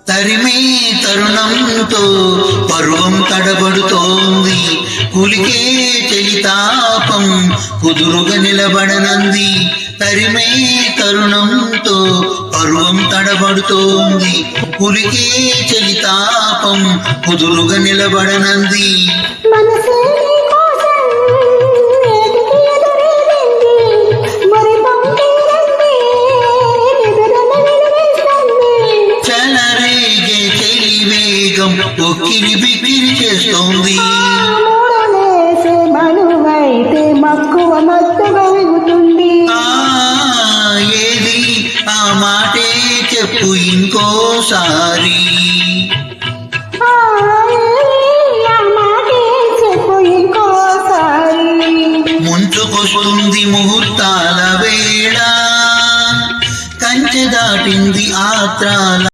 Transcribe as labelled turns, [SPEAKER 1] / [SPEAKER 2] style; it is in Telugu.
[SPEAKER 1] తరిమే తరుణంతో పర్వం తడబడుతోంది, కులికే చలితాపం కుదురుగా నిలబడనంది. తరిమే తరుణంతో పర్వం తడబడుతోంది, కులికే చలితాపం కుదురుగా నిలబడనంది. చలరేగే చెలి వేగం ఒక్కిరి బిక్కిరి చేస్తోంది.
[SPEAKER 2] మక్కువ మత్తుగా వెగుతుంది.
[SPEAKER 1] ఏది ఆ మాటే చెప్పు ఇంకోసారి. ముంచుకొస్తుంది ముహూర్తాల వేళ, కంచె దాటింది ఆత్రాల